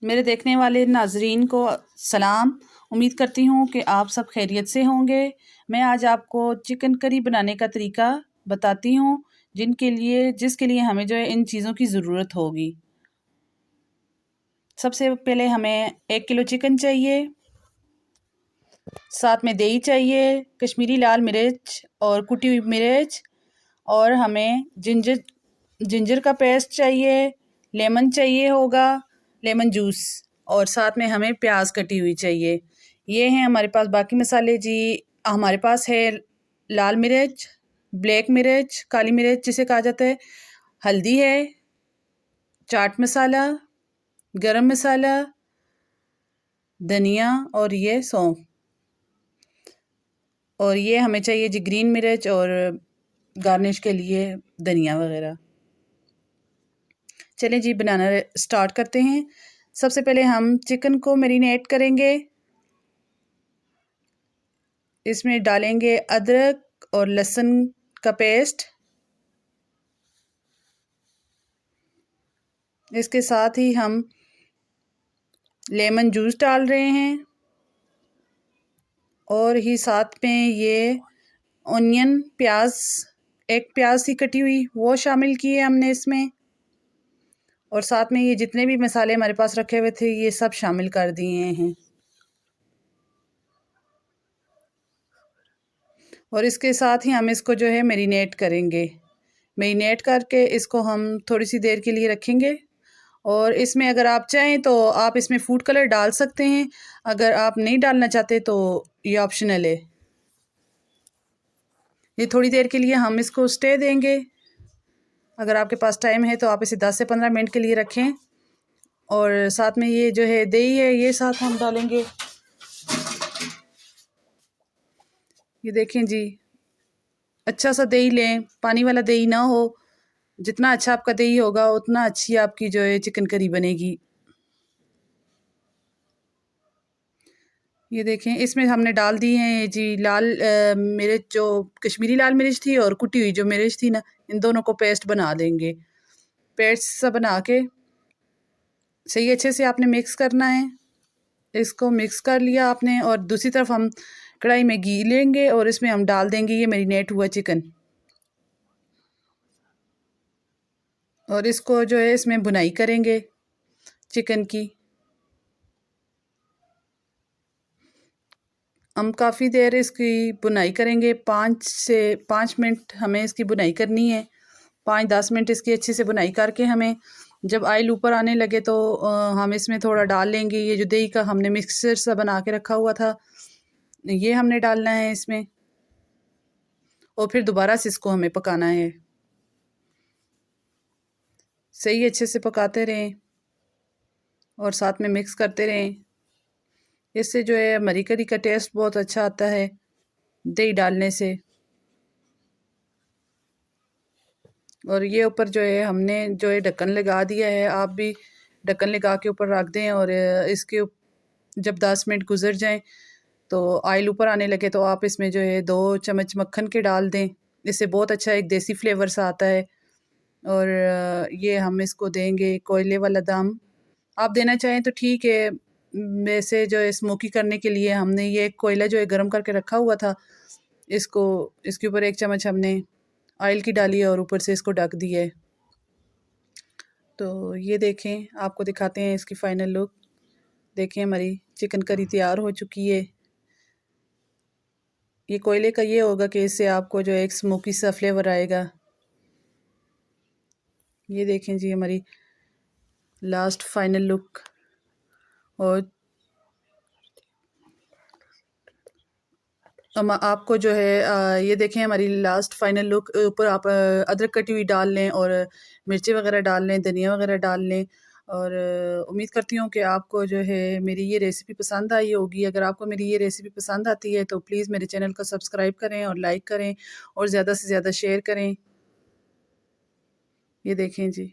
मेरे देखने वाले नाजरीन को सलाम। उम्मीद करती हूँ कि आप सब खैरियत से होंगे। मैं आज आपको चिकन करी बनाने का तरीका बताती हूँ जिसके लिए हमें जो है इन चीज़ों की ज़रूरत होगी। सबसे पहले हमें 1 किलो चिकन चाहिए, साथ में दही चाहिए, कश्मीरी लाल मिर्च और कुटी हुई मिर्च, और हमें जिंजर का पेस्ट चाहिए, लेमन चाहिए होगा, लेमन जूस, और साथ में हमें प्याज कटी हुई चाहिए। ये हैं हमारे पास बाकी मसाले जी। हमारे पास है लाल मिर्च, ब्लैक मिर्च, काली मिर्च जिसे कहा जाता है, हल्दी है, चाट मसाला, गरम मसाला, धनिया और ये सौंफ, और ये हमें चाहिए जी ग्रीन मिर्च और गार्निश के लिए धनिया वगैरह। चलें जी बनाना स्टार्ट करते हैं। सबसे पहले हम चिकन को मैरिनेट करेंगे। इसमें डालेंगे अदरक और लहसुन का पेस्ट। इसके साथ ही हम लेमन जूस डाल रहे हैं, और ही साथ में ये ऑनियन प्याज, एक प्याज की कटी हुई वो शामिल की है हमने इसमें, और साथ में ये जितने भी मसाले हमारे पास रखे हुए थे ये सब शामिल कर दिए हैं। और इसके साथ ही हम इसको जो है मैरिनेट करेंगे। मैरिनेट करके इसको हम थोड़ी सी देर के लिए रखेंगे। और इसमें अगर आप चाहें तो आप इसमें फूड कलर डाल सकते हैं, अगर आप नहीं डालना चाहते तो ये ऑप्शनल है। ये थोड़ी देर के लिए हम इसको स्टे देंगे। अगर आपके पास टाइम है तो आप इसे 10 से 15 मिनट के लिए रखें। और साथ में ये जो है दही है ये साथ हम डालेंगे। ये देखें जी, अच्छा सा दही लें, पानी वाला दही ना हो। जितना अच्छा आपका दही होगा उतना अच्छी आपकी जो है चिकन करी बनेगी। ये देखें इसमें हमने डाल दी हैं जी लाल मिर्च, जो कश्मीरी लाल मिर्च थी और कुटी हुई जो मिर्च थी ना, इन दोनों को पेस्ट बना देंगे। पेस्ट सा बना के सही अच्छे से आपने मिक्स करना है। इसको मिक्स कर लिया आपने, और दूसरी तरफ हम कढ़ाई में घी लेंगे और इसमें हम डाल देंगे ये मैरिनेट हुआ चिकन, और इसको जो है इसमें भुनाई करेंगे चिकन की। हम काफ़ी देर इसकी बुनाई करेंगे, 5 मिनट हमें इसकी बुनाई करनी है। 5-10 मिनट इसकी अच्छे से बुनाई करके हमें जब ऑयल ऊपर आने लगे तो हम इसमें थोड़ा डाल लेंगे ये जो दही का हमने मिक्सचर सा बना के रखा हुआ था, ये हमने डालना है इसमें, और फिर दोबारा से इसको हमें पकाना है। सही अच्छे से पकाते रहें और साथ में मिक्स करते रहें। इससे जो है हमारी करी का टेस्ट बहुत अच्छा आता है दही डालने से। और ये ऊपर जो है हमने जो है ढक्कन लगा दिया है, आप भी ढक्कन लगा के ऊपर रख दें, और जब 10 मिनट गुजर जाएं तो ऑयल ऊपर आने लगे तो आप इसमें जो है 2 चम्मच मक्खन के डाल दें। इससे बहुत अच्छा एक देसी फ्लेवर सा आता है। और ये हम इसको देंगे कोयले वाला दम। आप देना चाहें तो ठीक है, वैसे जो है स्मोकी करने के लिए हमने ये कोयला जो है गर्म करके रखा हुआ था, इसके ऊपर 1 चम्मच हमने ऑयल की डाली है और ऊपर से इसको ढक दिया है। तो ये देखें, आपको दिखाते हैं इसकी फ़ाइनल लुक। देखें हमारी चिकन करी तैयार हो चुकी है। ये कोयले का ये होगा कि इससे आपको जो है एक स्मोकी सा फ्लेवर आएगा। ये देखें जी हमारी लास्ट फाइनल लुक। और आपको जो है ये देखें हमारी लास्ट फाइनल लुक। ऊपर आप अदरक कटी हुई डाल लें और मिर्ची वगैरह डाल लें, धनिया वगैरह डाल लें। और उम्मीद करती हूँ कि आपको जो है मेरी ये रेसिपी पसंद आई होगी। अगर आपको मेरी ये रेसिपी पसंद आती है तो प्लीज़ मेरे चैनल को सब्सक्राइब करें और लाइक करें और ज़्यादा से ज़्यादा शेयर करें। ये देखें जी।